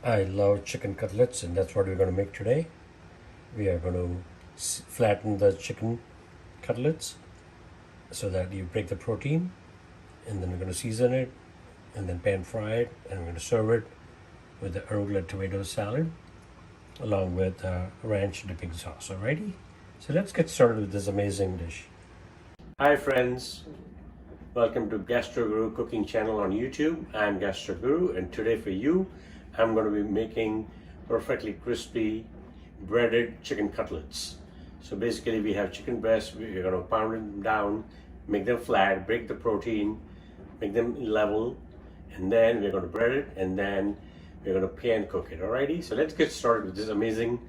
I love chicken cutlets, and that's what we're going to make today. We are going to flatten the chicken cutlets so that you break the protein, and then we're going to season it, and then pan fry it, and we're going to serve it with the arugula tomato salad along with ranch dipping sauce. Alrighty? So let's get started with this amazing dish. Hi, friends. Welcome to Gastro Guru Cooking Channel on YouTube. I'm Gastro Guru, and today for you, I'm going to be making perfectly crispy breaded chicken cutlets. So basically, we have chicken breasts. We're going to pound them down, make them flat, break the protein, make them level, and then we're going to bread it, and then we're going to pan cook it. Alrighty. So let's get started with this amazing,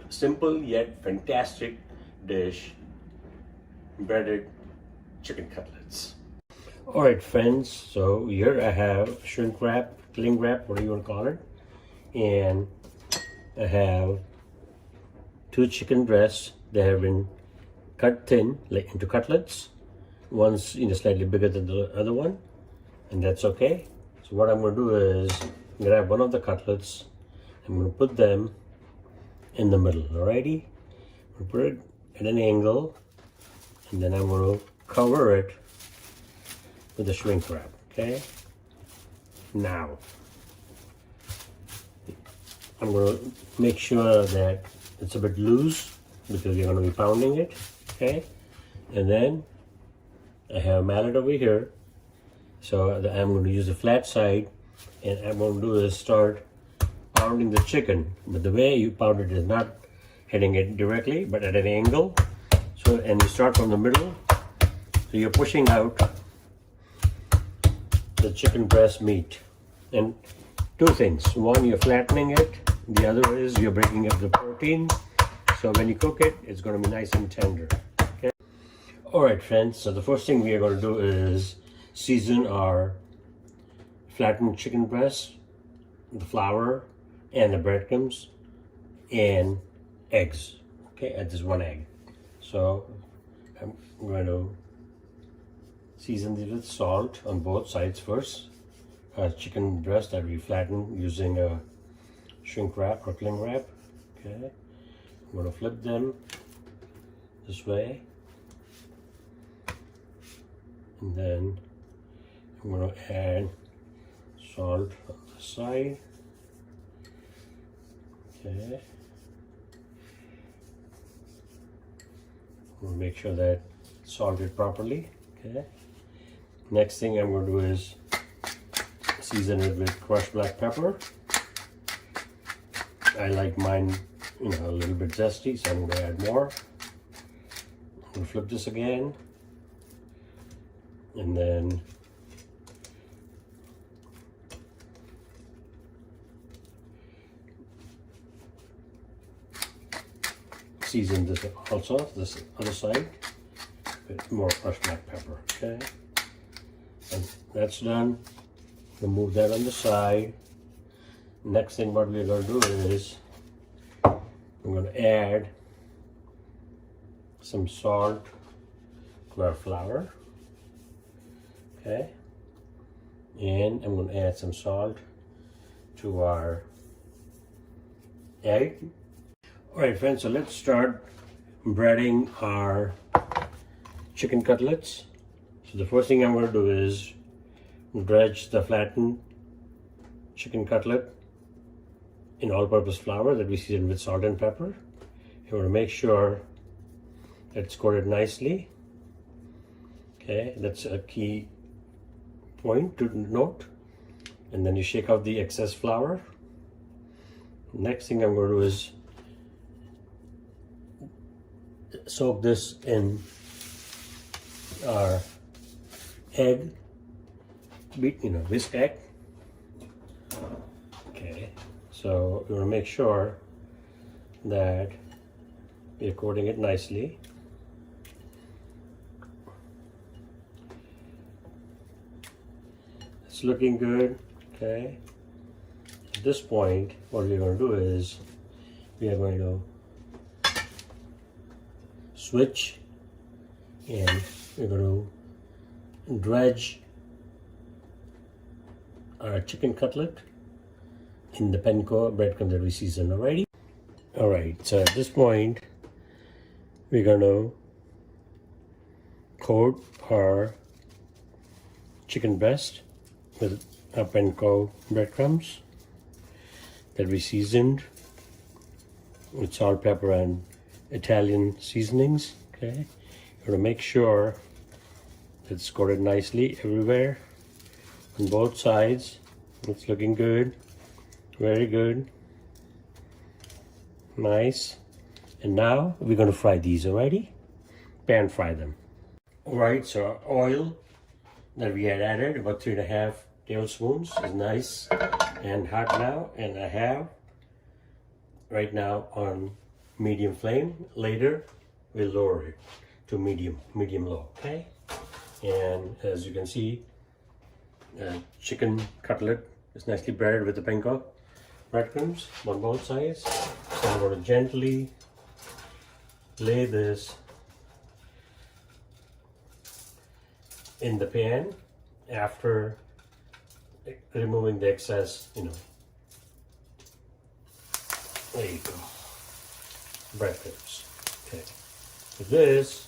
simple yet fantastic dish: breaded chicken cutlets. Alright, friends, so here I have shrimp wrap, cling wrap, whatever you want to call it, and I have 2 chicken breasts that have been cut thin, like into cutlets. One's slightly bigger than the other one, and that's okay. So what I'm going to do is grab one of the cutlets, I'm going to put them in the middle. Alrighty, I'm going to put it at an angle, and then I'm going to cover it with the shrink wrap. Okay, now I'm going to make sure that it's a bit loose because you're going to be pounding it. Okay, and then I have a mallet over here, so I'm going to use the flat side, and I'm going to do is start pounding the chicken, but the way you pound it is not hitting it directly but at an angle. So, and you start from the middle, so you're pushing out the chicken breast meat. And 2 things: one, you're flattening it; the other is you're breaking up the protein, so when you cook it, it's going to be nice and tender. Okay, all right, friends, so the first thing we are going to do is season our flattened chicken breast, the flour and the breadcrumbs and eggs. Okay, add this 1 egg. So I'm going to season these with salt on both sides first. Chicken breast that we flatten using a shrink wrap or cling wrap. Okay, I'm going to flip them this way, and then I'm going to add salt on the side. Okay, we'll make sure that it's salted properly. Okay, next thing I'm going to do is season it with crushed black pepper. I like mine, a little bit zesty, so I'm going to add more. I'm going to flip this again, and then season this also, this other side, with more crushed black pepper. Okay, and that's done. Remove that on the side. Next thing what we're going to do is I'm going to add some salt to our flour. Okay, and I'm going to add some salt to our egg. Alright, friends, so let's start breading our chicken cutlets. So the first thing I'm going to do is dredge the flattened chicken cutlet in all-purpose flour that we seasoned with salt and pepper. You want to make sure that it's coated nicely. Okay, that's a key point to note. And then you shake out the excess flour. Next thing I'm going to do is soak this in our egg, whisked egg. Okay, so you want to make sure that you're coating it nicely. It's looking good. Okay, at this point, what we're going to do is we are going to switch, and we're going to dredge our chicken cutlet in the Panko breadcrumbs that we seasoned already. All right, so at this point, we're going to coat our chicken breast with our Panko breadcrumbs that we seasoned with salt, pepper, and Italian seasonings. Okay, you're going to make sure it's coated nicely everywhere on both sides. It's looking good, very good, nice. And now we're going to fry these. Alrighty, pan fry them. Alright, so our oil that we had added, about 3.5 tablespoons, is nice and hot now, and I have right now on medium flame. Later we'll lower it to medium low. Okay, and as you can see, chicken cutlet is nicely breaded with the Panko breadcrumbs on both sides. So I'm going to gently lay this in the pan after removing the excess, there you go, breadcrumbs. Okay, with this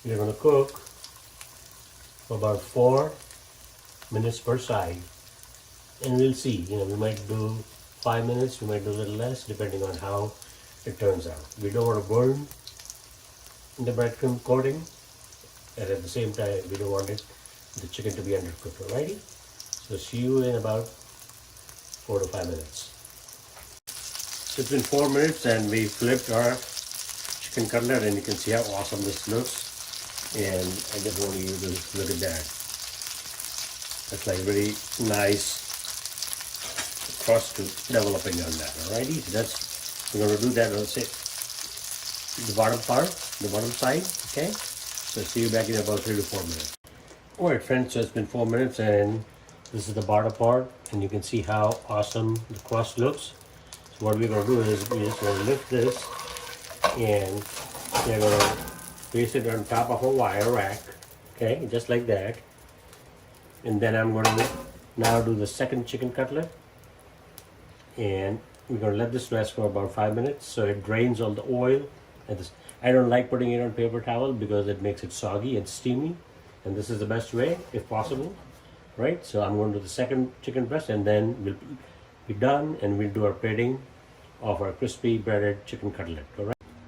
we're going to cook for about 4 minutes per side, and we'll see, we might do 5 minutes, we might do a little less depending on how it turns out. We don't want to burn the breadcrumb coating, and at the same time we don't want the chicken to be undercooked. Alrighty, so see you in about 4 to 5 minutes. So it's been 4 minutes and we flipped our chicken cutlet, and you can see how awesome this looks. And I just want you to look at that. That's like very nice crust developing on that. Alrighty, so we're going to do that on the bottom side. Okay, so see you back in about 3 to 4 minutes. Alright friends, so it's been 4 minutes and this is the bottom part, and you can see how awesome the crust looks. So what we're going to do is we're just going to lift this, and we're going to place it on top of a wire rack. Okay, just like that. And then I'm going to now do the second chicken cutlet, and we're going to let this rest for about 5 minutes so it drains all the oil. I don't like putting it on paper towel because it makes it soggy and steamy, and this is the best way if possible, right? So I'm going to do the second chicken breast, and then we'll be done, and we'll do our plating of our crispy breaded chicken cutlet.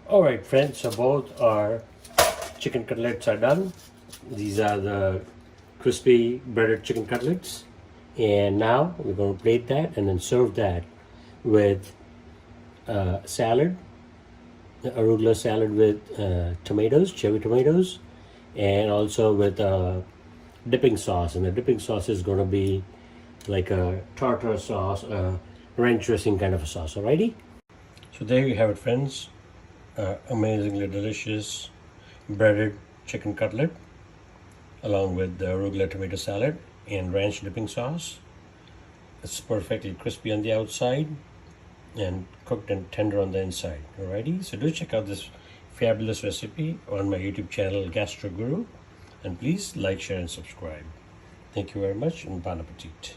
All right friends, so both our chicken cutlets are done. These are the crispy breaded chicken cutlets, and now we're going to plate that and then serve that with salad, arugula salad with tomatoes, cherry tomatoes, and also with dipping sauce. And the dipping sauce is going to be like a tartar sauce, ranch dressing kind of a sauce. Alrighty, so there you have it friends, amazingly delicious breaded chicken cutlet along with the arugula tomato salad and ranch dipping sauce. It's perfectly crispy on the outside and cooked and tender on the inside. Alrighty, so do check out this fabulous recipe on my YouTube channel Gastro Guru, and please like, share, and subscribe. Thank you very much, and bon appetit.